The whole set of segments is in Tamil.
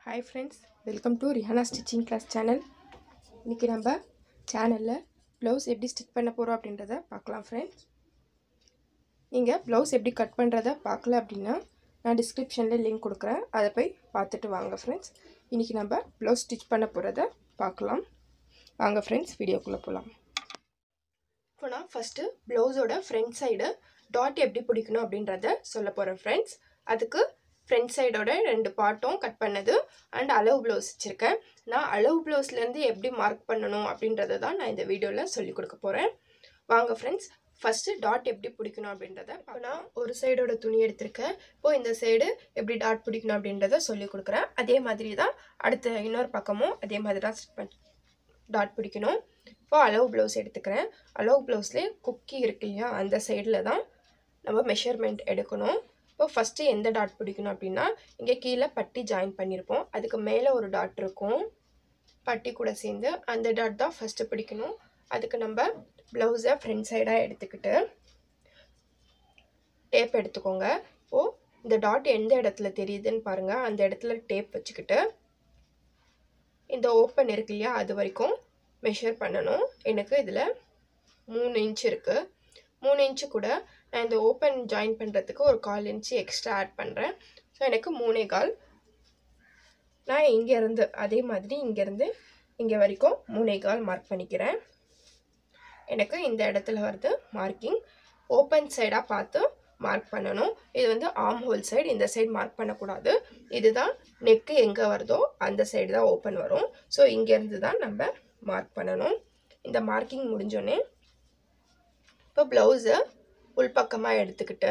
Hi friends, welcome to Rehana Stitching Class channel. இன்னைக்கு நம்ம சேனல்ல blouse எப்படி ஸ்டிச் பண்ண போறோம் அப்படின்றத பார்க்கலாம் friends. நீங்க blouse எப்படி கட் பண்றத பார்க்கல அப்படினா நான் descriptionல லிங்க் கொடுக்கிறேன். அதை போய் பார்த்துட்டு வாங்க friends. இன்னைக்கு நம்ம blouse ஸ்டிச் பண்ண போறத பார்க்கலாம். வாங்க friends, வீடியோக்குள்ள போலாம். இப்போ நான் ஃபர்ஸ்ட் blouse-ஓட front side dot எப்படி பிடிக்கணும் அப்படின்றத சொல்ல போறேன் friends. அதுக்கு front side ஓட ரெண்டு பார்ட்டும் கட் பண்ணது and அளவு blouse வச்சிருக்கேன். நான் அளவு blouseல இருந்து எப்படி மார்க் பண்ணனும் அப்படின்றத தான் நான் இந்த வீடியோல சொல்லி கொடுக்க போறேன். வாங்க फ्रेंड्स, ஃபர்ஸ்ட் டாட் எப்படி பிடிக்கணும் அப்படின்றத நான் ஒரு சைடோட துணி எடுத்துர்க்கேன். இப்போ இந்த சைடு எப்படி டாட் பிடிக்கணும் அப்படின்றத சொல்லி கொடுக்கிறேன். அதே மாதிரி தான் அடுத்த இன்னொரு பக்கமும் அதே மாதிரி தான் டாட் பிடிக்கணும். இப்போ அளவு blouse எடுத்துக்கிறேன். அளவு blouseல குக்கி இருக்குல்லையா, அந்த சைடுல தான் நம்ம மெஷர்மென்ட் எடுக்கணும். இப்போ ஃபர்ஸ்ட் எந்த டாட் பிடிக்கணும் அப்படினா இங்க கீழ பட்டி ஜாயின் பண்ணிருப்போம். அதுக்கு மேல ஒரு டாட் இருக்கும் பட்டி கூட சேர்ந்து, அந்த டாட் தான் ஃபர்ஸ்ட் பிடிக்கணும். அதுக்கு நம்ம ப்ளவுஸை ஃப்ரண்ட் சைடா எடுத்துக்கிட்டு டேப் எடுத்துக்கோங்க. இப்போ இந்த டாட் எந்த இடத்துல தெரியுதுன்னு பாருங்க. அந்த இடத்துல டேப் வச்சுக்கிட்டு இந்த ஓப்பன் இருக்கு இல்லையா, அது வரைக்கும் மெஷர் பண்ணணும். எனக்கு இதுல 3 இன்ச் இருக்கு. 3 இன்ச் கூட நான் இந்த ஓப்பன் ஜாயின் பண்றதுக்கு ஒரு 1/4 இன்ச் எக்ஸ்ட்ரா ஆட் பண்றேன். சோ எனக்கு 3.25. நான் இங்க இருந்து அதே மாதிரி இங்க இருந்து இங்க வரைக்கும் 3.25 மார்க் பண்ணிக்கிறேன். எனக்கு இந்த இடத்துல வருது மார்க்கிங். ஓப்பன் சைடா பார்த்து மார்க் பண்ணனும். இது வந்து ஆர்ம் ஹோல் சைடு, இந்த சைடு மார்க் பண்ண கூடாது. இதுதான் நெக் எங்க வருதோ அந்த சைடு தான் ஓப்பன் வரும். சோ இங்க இருந்து தான் நம்ம மார்க் பண்ணனும். இந்த மார்க்கிங் முடிஞ்சோனே இப்போ ப்ளவுஸை உள்பக்கமா எடுத்துக்கிட்டு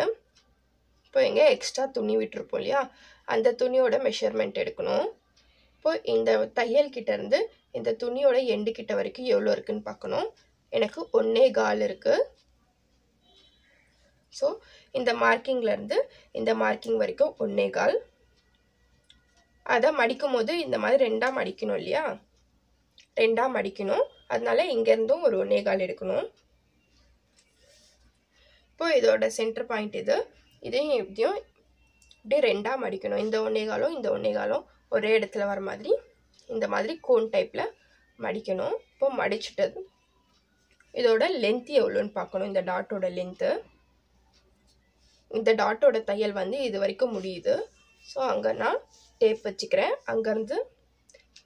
இப்போ எங்க எக்ஸ்ட்ரா துணி விட்டுருப்போம் இல்லையா, அந்த துணியோட மெஷர்மென்ட் எடுக்கணும். இப்போ இந்த தையல் கிட்ட இருந்து இந்த துணியோட எண்டு கிட்ட வரைக்கும் எவ்வளவு இருக்குன்னு பார்க்கணும். எனக்கு 1.25 இருக்கு. சோ இந்த மார்க்கிங்ல இருந்து இந்த மார்க்கிங் வரைக்கும் 1.25. அத மடிக்கும்போது இந்த மாதிரி ரெண்டா மடிக்கணும் இல்லையா, ரெண்டா மடிக்கணும். அதனால இங்க இருந்தும் ஒரு 1.25 எடுக்கணும். இப்போ இதோட சென்டர் பாயிண்ட் இது. இதையும் எப்படியும் இப்படி ரெண்டா மடிக்கணும். இந்த 1.25 இந்த 1.25 ஒரே இடத்துல வர மாதிரி இந்த மாதிரி கோன் டைப்ல மடிக்கணும். இப்போ மடிச்சிட்டது இதோட லெந்த் எவ்வளவுன்னு பார்க்கணும். இந்த டாட்டோட லெந்த், இந்த டாட்டோட தையல் வந்து இது வரைக்கும் முடியுது. சோ அங்க நான் டேப் வச்சுக்கிறேன். அங்க இருந்து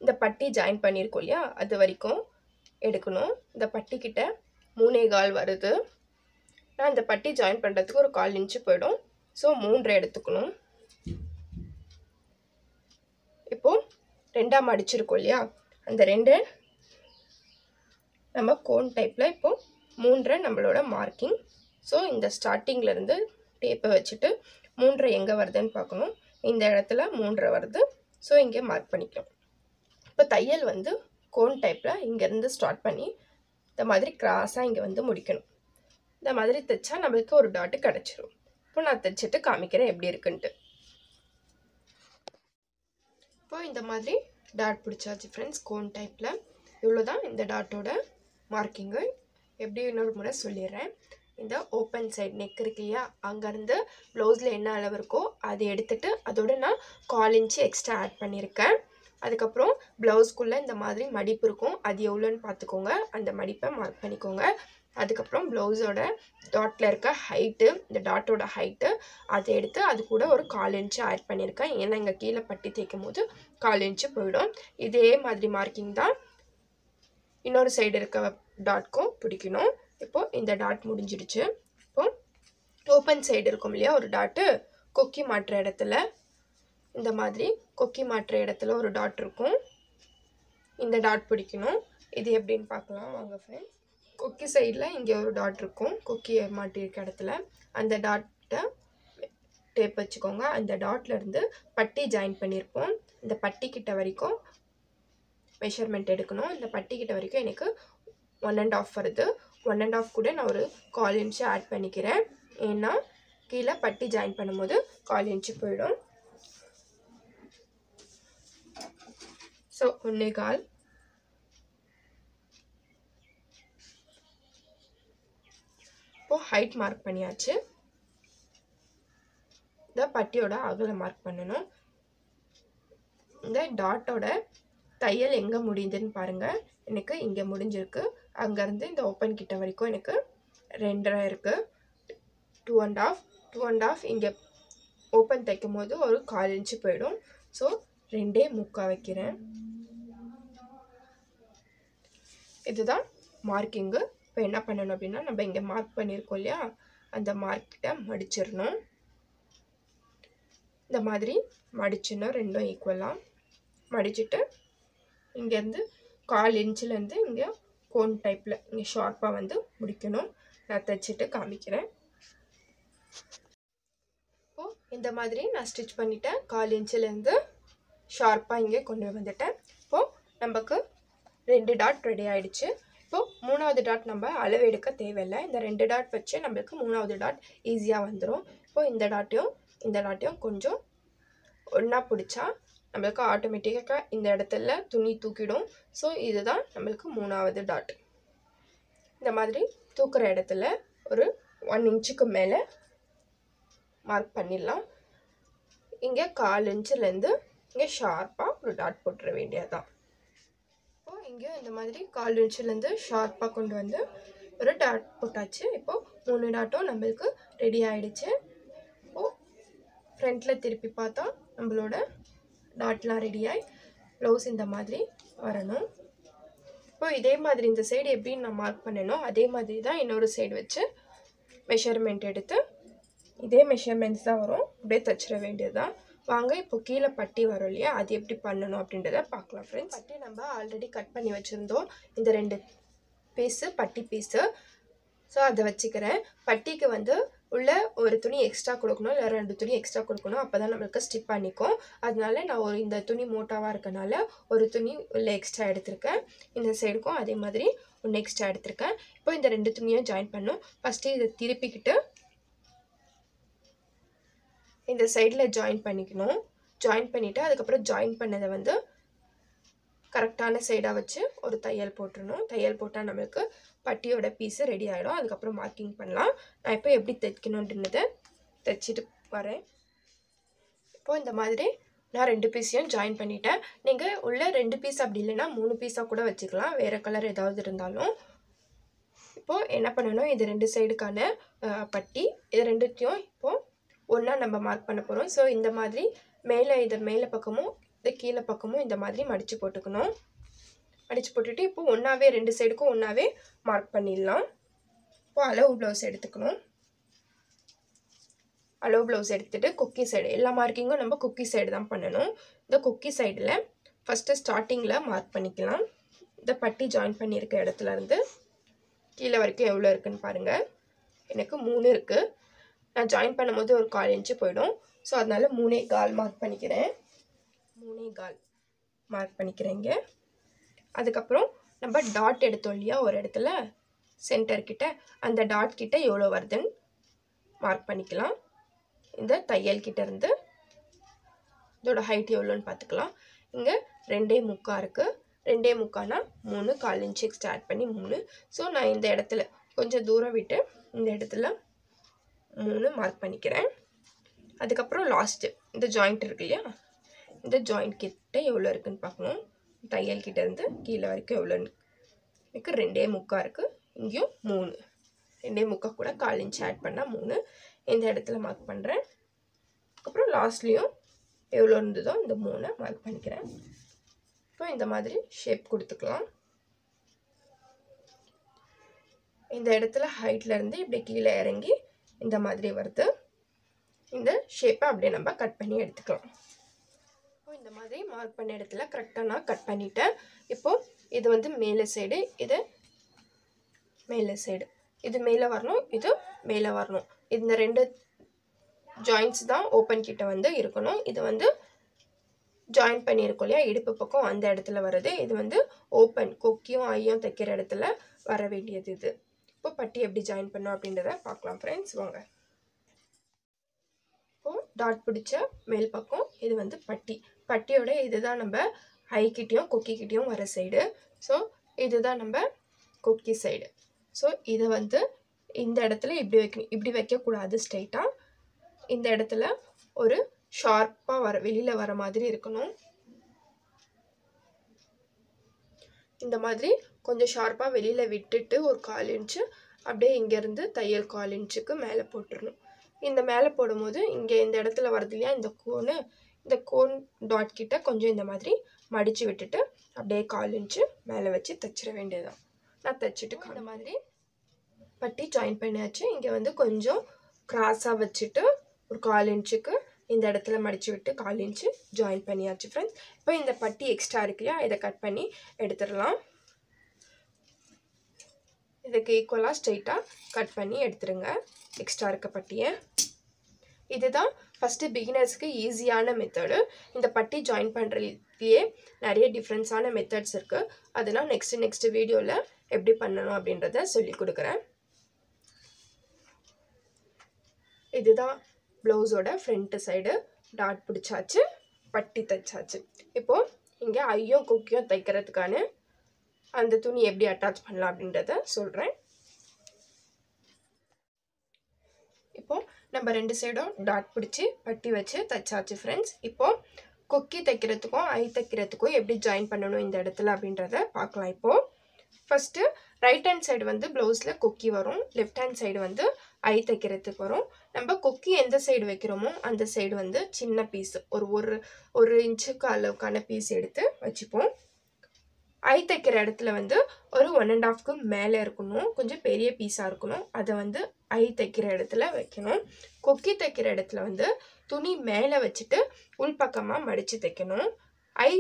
இந்த பட்டி ஜாயின் பண்ணிருக்கோம் இல்லையா, அது வரைக்கும் எடுக்கணும். இந்த பட்டி கிட்ட 3.25 வருது. நான் இந்த பட்டி ஜாயின் பண்றதுக்கு ஒரு 1/4 இன்ச் போய்டும். சோ 3 எடுத்துக்கணும். இப்போ ரெண்டா மடிச்சிருக்கோம் இல்லையா, அந்த ரெண்டு நம்ம கோன் டைப்ல இப்போ 3 நம்மளோட மார்க்கிங். சோ இந்த ஸ்டார்டிங்ல இருந்து டேப்பை வச்சுட்டு 3 எங்க வருதுன்னு பார்க்கணும். இந்த இடத்துல 3 வருது. சோ இங்க மார்க் பண்ணிக்கலாம். இப்போ தையல் வந்து கோன் டைப்ல இங்க இருந்து ஸ்டார்ட் பண்ணி இந்த மாதிரி கிராஸா இங்க வந்து முடிக்கணும். இந்த மாதிரி தைச்சா நமக்கு ஒரு டாட் கிடைச்சிரும். இப்போ நான் தைச்சிட்டு காமிக்கிறேன் எப்படி இருக்குன்னு. இப்போ இந்த மாதிரி டாட் பிடிச்சாச்சு फ्रेंड्स, கோன் டைப்ல. இவ்வளவுதான் இந்த டாட்டோட மார்க்கிங். எப்படி இன்னொரு முறை சொல்லிடுறேன். இந்த ஓப்பன் சைடு நெக் இருக்கு இல்லையா, அங்க இருந்து ப்ளவுஸ்ல என்ன அளவு இருக்கோ அதை எடுத்துட்டு அதோட நான் 1/4 இன்ச் எக்ஸ்ட்ரா ஆட் பண்ணிருக்கேன். அதுக்கப்புறம் ப்ளவுஸ்க்குள்ள இந்த மாதிரி மடிப்பு இருக்கும். அது எவ்வளவுன்னு பார்த்துக்கோங்க. அந்த மடிப்பை மார்க் பண்ணிக்கோங்க. அதுக்கப்புறம் ப்ளவுஸோட டாட்ல இருக்க ஹைட், இந்த டாட்டோட ஹைட் அதை எடுத்து அது கூட ஒரு 1/4 இன்ச் ஆட் பண்ணிருக்கேன். ஏன்னா இங்க கீழே பட்டி தைக்கும் போது 1/4 இன்ச் போயிடும். இதே மாதிரி மார்க்கிங் தான் இன்னொரு சைடு இருக்க டாட்க்கும் பிடிக்கணும். இப்போ இந்த டாட் முடிஞ்சிடுச்சு. இப்போ ஓப்பன் சைடு இருக்கும் இல்லையா ஒரு டாட், கொக்கி மாற்ற இடத்துல இந்த மாதிரி கொக்கி மாற்ற இடத்துல ஒரு டாட் இருக்கும். இந்த டாட் பிடிக்கணும். இது எப்படின்னு பார்க்கலாம் வாங்க फ्रेंड्स. கொக்கி சைடுல இங்க ஒரு டாட் இருக்கும். கொக்கி மாட்டி இருக்க இடத்துல அந்த டாட்டை டேப் வச்சுக்கோங்க. அந்த டாட்ல இருந்து பட்டி ஜாயின் பண்ணிருப்போம். இந்த பட்டி கிட்ட வரைக்கும் மெஷர்மென்ட் எடுக்கணும். இந்த பட்டி கிட்ட வரைக்கும் எனக்கு 1.5 வருது. 1.5 கூட நான் ஒரு 1/4 இன்ச் ஆட் பண்ணிக்கிறேன். ஏன்னா கீழே பட்டி ஜாயின் பண்ணும்போது 1/4 இன்ச் போயிடும். சோ 1.25. இப்போ ஹைட் மார்க் பண்ணியாச்சு. இந்த பட்டியோட அகலம் மார்க் பண்ணனும். இந்த டாட்டோட தையல் எங்கே முடியுதுன்னு பாருங்கள். எனக்கு இங்கே முடிஞ்சிருக்கு. அங்கேருந்து இந்த ஓப்பன் கிட்ட வரைக்கும் எனக்கு 2.5 இருக்குது. 2.5 இங்கே ஓப்பன் தைக்கும் போது ஒரு 1/4 இன்ச்சு போயிடும். ஸோ 2.75 வைக்கிறேன். இதுதான் மார்க்கிங்கு. இப்போ என்ன பண்ணணும் அப்படின்னா, நம்ம இங்கே மார்க் பண்ணியிருக்கோம் இல்லையா, அந்த மார்க்கிட்ட மடிச்சிடணும். இந்த மாதிரி மடிச்சிடணும், ரெண்டும் ஈக்குவலாக மடிச்சுட்டு இங்கேருந்து 1/4 இன்ச்சிலேருந்து இங்கே கோன் டைப்பில் இங்கே ஷார்ப்பாக வந்து முடிக்கணும். நான் தைச்சிட்டு காமிக்கிறேன். இப்போது இந்த மாதிரி நான் ஸ்டிச் பண்ணிவிட்டேன். 1/4 இன்ச்சிலேருந்து ஷார்ப்பாக இங்கே கொண்டு வந்துட்டேன். இப்போது நமக்கு 2 டாட் ரெடி ஆகிடுச்சு. இப்போது 3வது டாட் நம்ம அளவு எடுக்க தேவையில்லை. இந்த 2 டாட் வச்சு நம்மளுக்கு 3வது டாட் ஈஸியாக வந்துடும். இப்போது இந்த டாட்டையும் கொஞ்சம் ஒன்றா பிடிச்சா நம்மளுக்கு ஆட்டோமேட்டிக்காக இந்த இடத்துல துணி தூக்கிடும். ஸோ இதுதான் நம்மளுக்கு 3வது டாட். இந்த மாதிரி தூக்குற இடத்துல ஒரு 1 இன்ச்சுக்கு மேலே மார்க் பண்ணிடலாம். இங்கே 1/4 இன்ச்சிலேருந்து இங்கே ஷார்ப்பாக ஒரு டாட் போட்டுற வேண்டியதுதான். இப்போது இங்கே இந்த மாதிரி 1/4 இன்ச்சிலேருந்து ஷார்ப்பாக கொண்டு வந்து ஒரு டாட் போட்டாச்சு. இப்போது 3 டாட்டும் நம்மளுக்கு ரெடி ஆகிடுச்சு. இப்போது ஃப்ரண்ட்டில் திருப்பி பார்த்தா நம்மளோட டாட்லாம் ரெடியாகி ப்ளவுஸ் இந்த மாதிரி வரணும். இப்போ இதே மாதிரி இந்த சைடு எப்படி நான் மார்க் பண்ணணும் அதே மாதிரி தான் இன்னொரு சைடு வச்சு மெஷர்மெண்ட் எடுத்து இதே மெஷர்மெண்ட்ஸ் தான் வரும், அப்படியே தைச்சிட வேண்டியது தான். வாங்க இப்போ கீழே பட்டி வரும் இல்லையா, அது எப்படி பண்ணணும் அப்படின்றத பார்க்கலாம் ஃப்ரெண்ட்ஸ். பட்டி நம்ம ஆல்ரெடி கட் பண்ணி வச்சுருந்தோம். இந்த 2 பீஸு பட்டி பீஸு. ஸோ அதை வச்சுக்கிறேன். பட்டிக்கு வந்து உள்ள ஒரு துணி எக்ஸ்ட்ரா கொடுக்கணும், இல்லை 2 துணி எக்ஸ்ட்ரா கொடுக்கணும். அப்போ தான் நம்மளுக்கு ஸ்டிப் பண்ணிக்கும். அதனால நான் இந்த துணி மோட்டாவாக இருக்கனால ஒரு துணி உள்ள எக்ஸ்ட்ரா எடுத்திருக்கேன். இந்த சைடுக்கும் அதே மாதிரி ஒன்று எக்ஸ்ட்ரா எடுத்திருக்கேன். இப்போ இந்த 2 துணியும் ஜாயின் பண்ணும். ஃபஸ்ட்டு இதை திருப்பிக்கிட்டு இந்த சைடில் ஜாயின் பண்ணிக்கணும். ஜாயின் பண்ணிவிட்டு அதுக்கப்புறம் ஜாயின் பண்ணதை வந்து கரெக்டான சைடாக வச்சு ஒரு தையல் போட்டுடணும். தையல் போட்டால் நம்மளுக்கு பட்டியோட பீஸு ரெடி ஆகிடும். அதுக்கப்புறம் மார்க்கிங் பண்ணலாம். நான் இப்போ எப்படி தைக்கணுன்றதை தைச்சிட்டு வரேன். இப்போது இந்த மாதிரி நான் 2 பீஸையும் ஜாயின் பண்ணிட்டேன். நீங்கள் உள்ள 2 பீஸ் அப்படி இல்லைன்னா 3 பீஸாக கூட வச்சுக்கலாம், வேறு கலர் ஏதாவது இருந்தாலும். இப்போது என்ன பண்ணணும், இது 2 சைடுக்கான பட்டி, இது 2த்தையும் இப்போது ஒன்றா நம்ம மார்க் பண்ண போகிறோம். ஸோ இந்த மாதிரி இது மேலே பக்கமும் இந்த கீழே பக்கமும் இந்த மாதிரி மடித்து போட்டுக்கணும். மடித்து போட்டுட்டு இப்போ ஒன்றாவே 2 சைடுக்கும் ஒன்றாவே மார்க் பண்ணிடலாம். இப்போ அளவு ப்ளவுஸ் எடுத்துக்கணும். அளவு ப்ளவுஸ் எடுத்துகிட்டு கொக்கி சைடு, எல்லா மார்க்கிங்கும் நம்ம கொக்கி சைடு தான் பண்ணணும். இந்த கொக்கி சைடில் ஃபஸ்ட்டு ஸ்டார்டிங்கில் மார்க் பண்ணிக்கலாம். இந்த பட்டி ஜாயின் பண்ணியிருக்க இடத்துலேருந்து கீழே வரைக்கும் எவ்வளோ இருக்குதுன்னு பாருங்கள். எனக்கு 3 இருக்குது. நான் ஜாயின் பண்ணும்போது ஒரு 1/4 இன்ச்சு போயிடும். ஸோ அதனால் 3.25 மார்க் பண்ணிக்கிறேன். 3.25 மார்க் பண்ணிக்கிறேங்க. அதுக்கப்புறம் நம்ம டாட் எடுத்தோம் இல்லையா ஒரு இடத்துல சென்டர்கிட்ட, அந்த டாட் கிட்ட எவ்வளோ வருதுன்னு மார்க் பண்ணிக்கலாம். இந்த தையல் கிட்ட இருந்து இதோட ஹைட் எவ்வளோன்னு பார்த்துக்கலாம். இங்கே 2.25 இருக்குது. 2.25னா 3, 1/4 இன்ச்சு எக்ஸ்ட்ரா ஆட் பண்ணி 3. ஸோ நான் இந்த இடத்துல கொஞ்சம் தூரம் விட்டு இந்த இடத்துல 3 மார்க் பண்ணிக்கிறேன். அதுக்கப்புறம் லாஸ்ட்டு இந்த ஜாயிண்ட் இருக்கு இல்லையா, இந்த ஜாயிண்ட் கிட்ட எவ்வளோ இருக்குதுன்னு பார்க்கணும். தையல் கிட்ட இருந்து கீழே வரைக்கும் எவ்வளோன்னு எனக்கு 2.25 இருக்குது. இங்கேயும் 3, 2.25 கூட 1/4 இன்ச் ஆட் பண்ணால் 3. இந்த இடத்துல மார்க் பண்ணுறேன். அதுக்கப்புறம் லாஸ்ட்லேயும் எவ்வளோ இருந்ததோ இந்த 3 மார்க் பண்ணிக்கிறேன். இப்போ இந்த மாதிரி ஷேப் கொடுத்துக்கலாம். இந்த இடத்துல ஹைட்லேருந்து இப்படி கீழே இறங்கி இந்த மாதிரி வருது. இந்த ஷேப்பை அப்படியே நம்ம கட் பண்ணி எடுத்துக்கலாம். இப்போ இந்த மாதிரி மார்க் பண்ண இடத்துல கரெக்டாக நான் கட் பண்ணிட்டேன். இப்போது இது வந்து மேலே சைடு, இது மேலே சைடு, இது மேலே வரணும், இது மேலே வரணும். இந்த 2 ஜாயின்ட்ஸ் தான் ஓப்பன் கிட்ட வந்து இருக்கணும். இது வந்து ஜாயின் பண்ணியிருக்கோம் இல்லையா இடுப்பு பக்கம், அந்த இடத்துல வருது. இது வந்து ஓப்பன் கொக்கியும் ஐயும் தைக்கிற இடத்துல வர வேண்டியது இது. இப்போ பட்டி எப்படி ஜாயின் பண்ணோம் அப்படின்றத பார்க்கலாம் ஃப்ரெண்ட்ஸ், வாங்க. இப்போது டாட் பிடிச்ச மேல் பக்கம் இது வந்து பட்டி. பட்டியோட இதுதான் நம்ம ஐக்கிட்டையும் கொக்கிக்கிட்டையும் வர சைடு. ஸோ இதுதான் நம்ம கொக்கி சைடு. ஸோ இதை வந்து இந்த இடத்துல இப்படி வைக்கணும், இப்படி வைக்கக்கூடாது ஸ்ட்ரைட்டாக. இந்த இடத்துல ஒரு ஷார்ப்பாக வெளியில் வர மாதிரி இருக்கணும். இந்த மாதிரி கொஞ்சம் ஷார்ப்பாக வெளியில் விட்டுட்டு ஒரு 1/4 இன்ச்சு அப்படியே இங்கேருந்து தையல் 1/4 இன்ச்சுக்கு மேலே போட்டுடணும். இந்த மேலே போடும்போது இங்கே இந்த இடத்துல வருது இல்லையா இந்த கோனு, இந்த கோன் டாட் கிட்ட கொஞ்சம் இந்த மாதிரி மடித்து விட்டுட்டு அப்படியே 1/4 இன்ச்சு மேலே வச்சு தைச்சிட வேண்டியதுதான். நான் தைச்சிட்டு இந்த மாதிரி பட்டி ஜாயின் பண்ணியாச்சு. இங்கே வந்து கொஞ்சம் கிராஸாக வச்சுட்டு ஒரு 1/4 இன்ச்சுக்கு இந்த இடத்துல மடித்து விட்டு 1/4 இன்ச்சு ஜாயின் பண்ணியாச்சு ஃப்ரெண்ட்ஸ். இப்போ இந்த பட்டி எக்ஸ்ட்ரா இருக்கு இல்லையா, இதை கட் பண்ணி எடுத்துடலாம். இதுக்கு ஈக்குவலாக ஸ்ட்ரெயிட்டாக கட் பண்ணி எடுத்துருங்க எக்ஸ்ட்ரா இருக்க பட்டியை. இதுதான் ஃபஸ்ட்டு பிகினர்ஸ்க்கு ஈஸியான மெத்தடு. இந்த பட்டி ஜாயின் பண்ணுறதுலேயே நிறைய டிஃப்ரென்ஸான மெத்தட்ஸ் இருக்குது. அதெல்லாம் நெக்ஸ்ட் வீடியோவில் எப்படி பண்ணணும் அப்படின்றத சொல்லி கொடுக்குறேன். இதுதான் ப்ளவுஸோட ஃப்ரண்ட் சைடு. டாட் பிடிச்சாச்சு, பட்டி தைச்சாச்சு. இப்போது இங்கே ஐயும் கொக்கியும் தைக்கிறதுக்கான அந்த துணி எப்படி அட்டாச் பண்ணலாம் அப்படின்றத சொல்கிறேன். இப்போது நம்ம 2 சைடும் டாட் பிடிச்சி பட்டி வச்சு தைச்சாச்சு ஃப்ரெண்ட்ஸ். இப்போது கொக்கி தைக்கிறதுக்கும் ஐ தைக்கிறதுக்கும் எப்படி ஜாயின் பண்ணணும் இந்த இடத்துல அப்படின்றத பார்க்கலாம். இப்போது ஃபஸ்ட்டு ரைட் ஹேண்ட் சைடு வந்து ப்ளவுஸில் கொக்கி வரும், லெஃப்ட் ஹேண்ட் சைடு வந்து ஐ தைக்கிறதுக்கு வரும். நம்ம கொக்கி எந்த சைடு வைக்கிறோமோ அந்த சைடு வந்து சின்ன பீஸ் ஒரு இன்ச்சுக்கு அளவுக்கான பீஸ் எடுத்து வச்சுப்போம். ஐ தைக்கிற இடத்துல வந்து ஒரு 1.5க்கு மேலே இருக்கணும், கொஞ்சம் பெரிய பீஸாக இருக்கணும். அதை வந்து ஐ தைக்கிற இடத்துல வைக்கணும். கொக்கி தைக்கிற இடத்துல வந்து துணி மேலே வச்சுட்டு உள்பக்கமாக மடித்து தைக்கணும். ஐ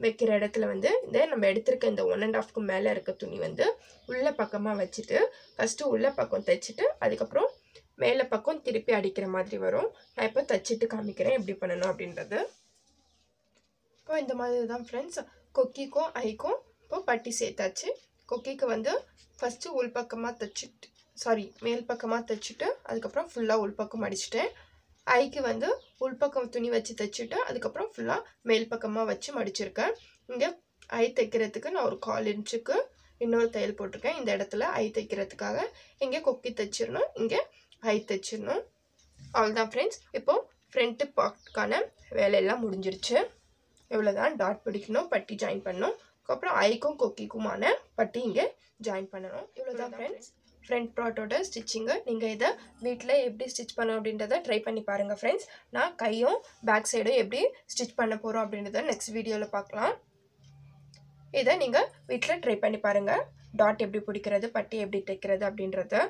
வைக்கிற இடத்துல வந்து இந்த நம்ம எடுத்திருக்க இந்த 1.5க்கு மேலே இருக்க துணி வந்து உள்ள பக்கமாக வச்சுட்டு ஃபஸ்ட்டு உள்ள பக்கம் தைச்சிட்டு அதுக்கப்புறம் மேலே பக்கம் திருப்பி அடிக்கிற மாதிரி வரும். நான் இப்போ தைச்சிட்டு காமிக்கிறேன் எப்படி பண்ணணும் அப்படின்றது. இப்போ இந்த மாதிரி தான் ஃப்ரெண்ட்ஸ் கொக்கிக்கும் ஐக்கும் இப்போ பட்டி சேர்த்தாச்சு. கொக்கிக்கு வந்து ஃபஸ்ட்டு உள்பக்கமாக தைச்சிட்டு மேல் பக்கமாக தைச்சிட்டு அதுக்கப்புறம் ஃபுல்லாக உள்பக்கம் அடிச்சிட்டேன். ஐக்கு வந்து உள்பக்கம் துணி வச்சு தைச்சிட்டு அதுக்கப்புறம் ஃபுல்லாக மேல் பக்கமாக வச்சு மடிச்சிருக்கேன். இங்கே ஐ தைக்கிறதுக்கு நான் ஒரு 1/4 இன்ச்சுக்கு இன்னொரு தையல் போட்டிருக்கேன். இந்த இடத்துல ஐ தைக்கிறதுக்காக இங்கே கொக்கி தைச்சிடணும், இங்கே ஐ தைச்சிடணும். அவ்வளோதான் ஃப்ரெண்ட்ஸ். இப்போது ஃப்ரண்ட்டு பார்ட்கான வேலையெல்லாம் முடிஞ்சிருச்சு. எவ்வளோதான் டாட் பிடிக்கணும், பட்டி ஜாயின் பண்ணணும், அதுக்கப்புறம் ஐக்கும் கொக்கிக்குமான பட்டி இங்கே ஜாயின் பண்ணணும். இவ்வளோதான் ஃப்ரெண்ட்ஸ் ஃப்ரண்ட் பார்ட்டோட ஸ்டிச்சிங்கு. நீங்கள் இதை வீட்டில் எப்படி ஸ்டிச் பண்ணணும் அப்படின்றத ட்ரை பண்ணி பாருங்கள் ஃப்ரெண்ட்ஸ். நான் கையும் பேக் சைடும் எப்படி ஸ்டிச் பண்ண போகிறோம் அப்படின்றத நெக்ஸ்ட் வீடியோவில் பார்க்கலாம். இதை நீங்கள் வீட்டில் ட்ரை பண்ணி பாருங்கள். டாட் எப்படி பிடிக்கிறது, பட்டி எப்படி தைக்கிறது அப்படின்றத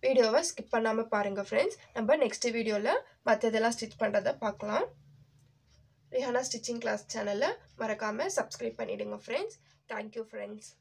வீடியோவை ஸ்கிப் பண்ணாமல் பாருங்கள் ஃப்ரெண்ட்ஸ். நம்ம நெக்ஸ்ட் வீடியோவில் மற்றதெல்லாம் ஸ்டிச் பண்ணுறதை பார்க்கலாம். ரிஹானா ஸ்டிச்சிங் கிளாஸ் சேனலை மறக்காமல் சப்ஸ்கிரைப் பண்ணிவிடுங்க ஃப்ரெண்ட்ஸ். Thank you friends.